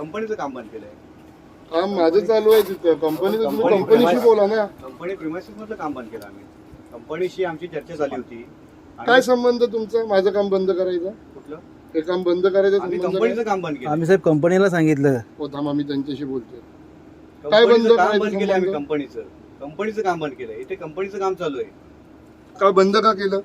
कंपनीचं काम बंद केलंय. काम माझं चालू आहे तिथं कंपनीचं. तुम्ही कंपनीशी बोला ना. कंपनी प्रिमायसिस मधलं काम बंद केलं आम्ही. कंपनीशी आमची चर्चा झाली होती. काय संबंध तुमचा माझं काम बंद करायचं? कुठलं हे काम बंद करायचं आम्ही संबंध कंपनीचं काम बंद केलं. आम्ही साहेब कंपनीला सांगितलं. हो थांबा मी त्यांच्याशी बोलतोय. काय बंद कंपनीचं काम करायचं बंद केलं आम्ही. संबंध? कंपनीचं काम बंद केलंय. इथे कंपनीचं काम चालू आहे. का बंद का केलं?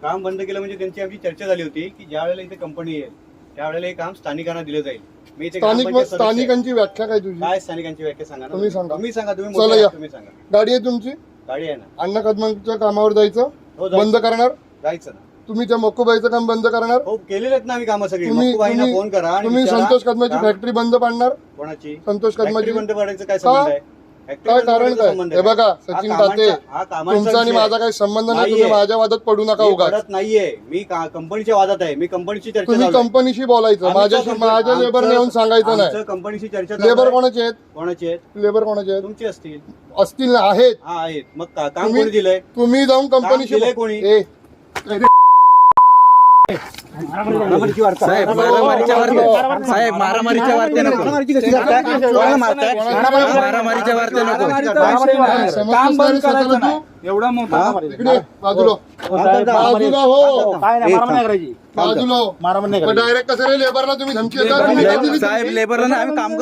काम बंद केलं म्हणजे त्यांची आमची चर्चा झाली होती की ज्या वेळेला इथे कंपनी येईल त्यावेळेला हे काम स्थानिकांना दिलं जाईल. मी इथे स्थानिकांची व्याख्या काय तुझी? काय स्थानिकांची व्याख्या सांगा ना. तुम्ही सांगा. तुम्ही सांगा. तुम्ही चला मोठे या. आहात, तुम्ही सांगा. गाडी आहे तुमची? गाडी आहे ना. अण्णा कदमांच्या कामावर जायचं हो, जायचं. बंद करणार? जायचं ना. तुम्ही त्या मक्कोबाईचं काम बंद करणार? हो केलेले आहेत ना आम्ही कामं सगळी. तुम्ही मक्कूबाईंना फोन करा आणि तुम्ही विचारा. संतोष कदमाची फॅक्टरी बंद पाडणार? कोणाची संतोष फॅक्टरी कदमाची बंद पाडायचं काय संबंध आहे? फॅक्टरी काय बंद कारण पाडायचा काय? संबंध हे आहे? बघा हा सचिन कामांचा- ताते, हा कामांचा तुमचा आणि विषय माझा काही संबंध नाही. नाहीये. तुम्ही माझ्या वादात पडू नका मी उगाच. पडत नाहीये. मी कंपनीच्या वादात आहे. मी कंपनीची चर्चा तुम्ही चालू आहे. कंपनीशी बोलायचं. माझ्या लेबर येऊन सांगायचं नाही. कंपनीची चर्चा चालू लेबर आहे. कोणाचे आहेत? कोणाची आहेत? लेबर कोणाचे आहेत? तुमची असतील. असतील ना? आहेत. हा आहेत. मग काम तुम्ही- कोणी दिलंय? तुम्ही जाऊन काम कंपनीशी दिलंय कोणी? साहेब मारामारीच्या वार्ते, साहेब मारामारीच्या वार्ते नको. मारामारीच्या वार्ते नको. काम बंद करायचं नाही. एवढा मोठा इकडे बाजूला बाजूला हो बाजूला डायरेक्ट कसं रे लेबरला तुम्ही धमकी देता? साहेब लेबरला ना आम्ही काम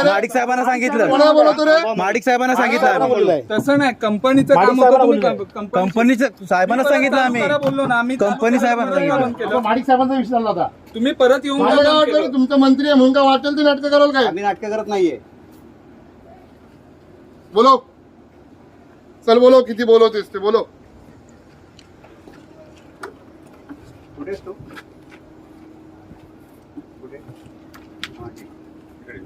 माडिक साहेबांना सांगितलं. कोणाला बोलवतो रे? माडिक साहेबांना सांगितलं आम्ही. तसं नाही. कंपनीचं काम होतं. तुम्ही कंपनी कंपनीचं साहेबांना सांगितलं आम्ही. बोललो ना आम्ही. कंपनी साहेबांना सांगितलं. माडिक साहेबांचा विषय झाला होता. तुम्ही परत येऊन मला काय वाटतं तुमचा मंत्री आहे म्हणून काय वाटेल ते नाटकं कराल काय? आम्ही नाटकं करत नाहीये. बोलो चल बोलो किती बोलवतेस ते बोलो. कुठेस तू? कुठे? हा, ठीक. इकडे.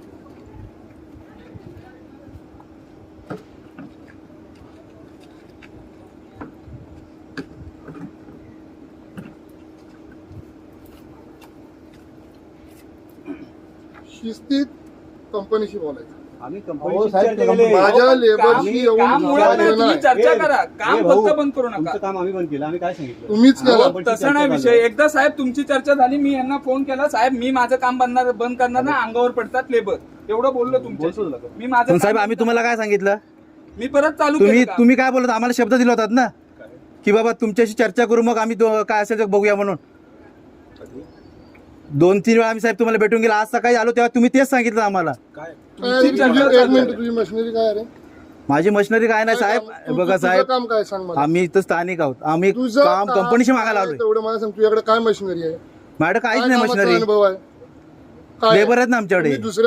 शिस्तीत कंपनीशी बोलायचं. आम्ही कंपनीची चर्चा केली. माझ्या लेबरशी येऊन काम मुळात नाही. बोलायचं तुम्ही नाही. चर्चा करा. काम भाऊ, फक्त बंद करू नका. तुमचं काम आम्ही बंद केलं. आम्ही काय सांगितलं? तुम्हीच केलं. कंपनीची तसं चर्चा नाही चालू विषय. आहे. एकदा साहेब तुमची चर्चा झाली. मी यांना फोन केला. साहेब मी माझं काम बंद करणार ना. अंगावर पडतात लेबर. एवढं बोललो बोलतो तुमच्या. तुला. मी माझं पण साहेब काम- आम्ही तुम्हाला काय सांगितलं? मी परत चालू तुम्ही केलं काम. तुम्ही काय बोलत? आम्हाला शब्द दिला होतात ना की बाबा तुमच्याशी चर्चा करू मग आम्ही काय असेल ते बघूया म्हणून. 2-3 वेळा आम्ही साहेब तुम्हाला भेटून गेला. आज सकाळी आलो तेव्हा तुम्ही तेच सांगितलं आम्हाला. तुझी एक मिनिट तुझी मशिनरी काय रे? माझी मशिनरी काय नाही साहेब. बघा तुझं साहेब काम काय सांग मला. आम्ही इथं स्थानिक आहोत. आम्ही तुझं काम कंपनीशी मागायला काय आलोय. तेवढं मला सांग. तुझ्याकडे काय मशिनरी आहे? माझ्याकडे काहीच काय नाही कामाचा मशिनरी. अनुभव आहे? काय लेबर आहेत ना आमच्याकडे. तुम्ही दुसऱ्या